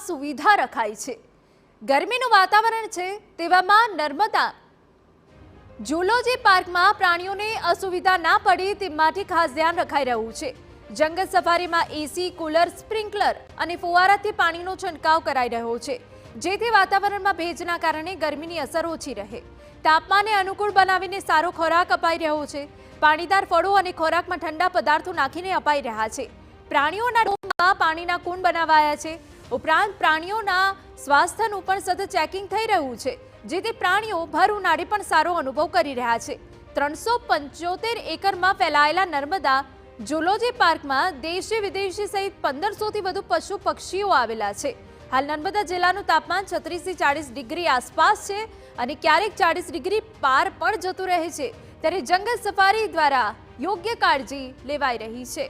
સુવિધા રખાઈ છે। ગરમીનું વાતાવરણ છે તેવામાં નર્મદા ઝૂલોજી પાર્કમાં પ્રાણીઓને અસુવિધા ના પડે તે માટે ખાસ ધ્યાન રખાઈ રહ્યું છે। જંગલ સફારીમાં એસી, કુલર, સ્પ્રિંકલર અને ફુવારાથી પાણીનો છંટકાવ કરાઈ રહ્યો છે, જેથી વાતાવરણમાં ભેજના કારણે ગરમીની અસર ઓછી રહે। તાપમાનને અનુકૂળ બનાવીને સારો ખોરાક અપાઈ રહ્યો છે। પાણીદાર ફળો અને ખોરાકમાં ઠંડા પદાર્થો નાખીને અપાઈ રહ્યા છે। પ્રાણીઓના ડોમમાં પાણીના કુંડ બનાવાયા છે। ઉપરાંત પ્રાણીઓના સ્વાસ્થ્યનું પણ સતત ચેકિંગ થઈ રહ્યું છે, જેથી પ્રાણીઓ ભર ઉનાળે પણ સારો અનુભવ કરી રહ્યા છે। 375 એકરમાં ફેલાયેલા નર્મદા ઝૂલોજી પાર્કમાં દેશી વિદેશી સહિત 1500થી વધુ પશુ પક્ષીઓ આવેલા છે। હાલ નર્મદા જિલ્લાનું તાપમાન 36 થી 40 ડિગ્રી આસપાસ છે અને ક્યારેક 40 ડિગ્રી પાર પણ જતું રહે છે, ત્યારે જંગલ સફારી દ્વારા યોગ્ય કાળજી લેવાઈ રહી છે।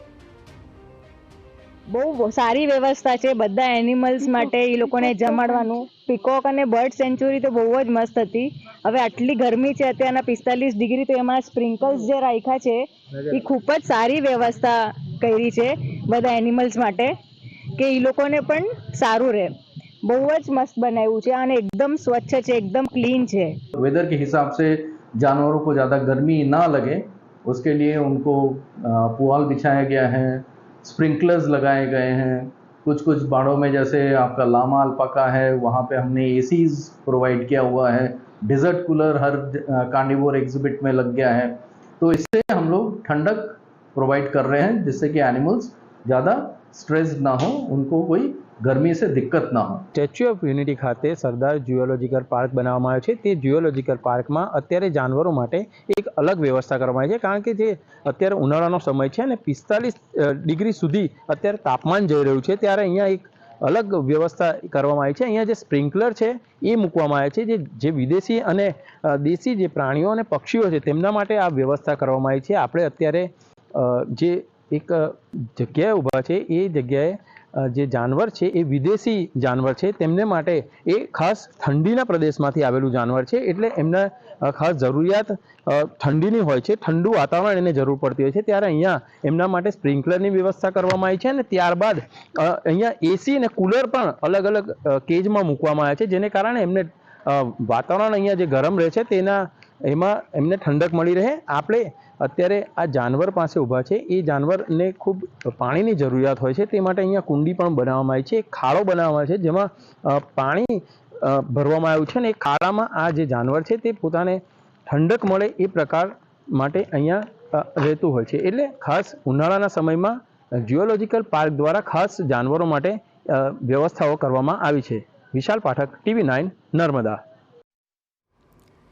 બહુ સારી વ્યવસ્થા છે બધા એનિમલ્સ માટે। એ લોકોને જમાડવાનું પીકોક અને બર્ડ સેન્ચ્યુરી તો બહુ જ મસ્ત હતી। હવે આટલી ગરમી છે અત્યારના 45 ડિગ્રી, તો એમાં સ્પ્રિંકલ્સ જે રાખ્યા છે એ ખૂબ જ સારી વ્યવસ્થા કરી છે બધા એનિમલ્સ માટે, કે એ લોકોને પણ સારું રહે। બહુ જ મસ્ત બનાવ્યું છે અને एकदम स्वच्छ છે, एकदम क्लीन છે। वेदर के हिसाब से जानवरों को ज़्यादा गर्मी ना लगे उसके लिए उनको पुआल बिछाया गया है, स्प्रिंकलर्स लगाए गए हैं। कुछ बाड़ों में जैसे आपका लामा अल्पाका है, वहाँ पे हमने एसीज प्रोवाइड किया हुआ है। डिजर्ट कूलर हर कार्निवोर एग्जिबिट में लग गया है, तो इससे हम लोग ठंडक प्रोवाइड कर रहे हैं, जिससे कि एनिमल्स ज़्यादा स्ट्रेस ना हो, उनको कोई ગરમી સે દિક્કત ના હો। સ્ટેચ્યુ ઓફ યુનિટી ખાતે સરદાર ઝૂઓલોજીકલ પાર્ક બનાવવામાં આવ્યો છે। તે ઝૂઓલોજીકલ પાર્કમાં અત્યારે જાનવરો માટે એક અલગ વ્યવસ્થા કરવામાં આવી છે, કારણ કે જે અત્યારે ઉનાળાનો સમય છે અને 45 ડિગ્રી સુધી અત્યારે તાપમાન જઈ રહ્યું છે, ત્યારે અહીંયા એક અલગ વ્યવસ્થા કરવામાં આવી છે। અહીંયા જે સ્પ્રિંકલર છે એ મૂકવામાં આવ્યા છે, જે વિદેશી અને દેશી જે પ્રાણીઓ અને પક્ષીઓ છે તેમના માટે આ વ્યવસ્થા કરવામાં આવી છે। આપણે અત્યારે જે એક જગ્યાએ ઊભા છે એ જગ્યાએ જે જાનવર છે એ વિદેશી જાનવર છે, તેમને માટે એ ખાસ ઠંડીના પ્રદેશમાંથી આવેલું જાનવર છે, એટલે એમને ખાસ જરૂરિયાત ઠંડીની હોય છે, ઠંડુ વાતાવરણ એને જરૂર પડતી હોય છે, ત્યારે અહીંયા એમના માટે સ્પ્રિંકલરની વ્યવસ્થા કરવામાં આવી છે। અને ત્યારબાદ અહીંયા એસી અને કુલર પણ અલગ અલગ કેજમાં મૂકવામાં આવ્યા છે, જેને કારણે એમને વાતાવરણ અહીંયા જે ગરમ રહે છે એમાં એમને ઠંડક મળી રહે। આપણે અત્યારે આ જાનવર પાસે ઊભા છે, એ જાનવરને ખૂબ પાણીની જરૂરિયાત હોય છે, તે માટે અહીંયા કુંડી પણ બનાવવામાં આવી છે, એક ખાડો બનાવવામાં આવે છે જેમાં પાણી ભરવામાં આવ્યું છે, અને એ ખાડામાં આ જે જાનવર છે તે પોતાને ઠંડક મળે એ પ્રકાર માટે અહીંયા રહેતું હોય છે। એટલે ખાસ ઉનાળાના સમયમાં ઝૂઓલોજીકલ પાર્ક દ્વારા ખાસ જાનવરો માટે વ્યવસ્થાઓ કરવામાં આવી છે। વિશાલ પાઠક, TV9 નર્મદા।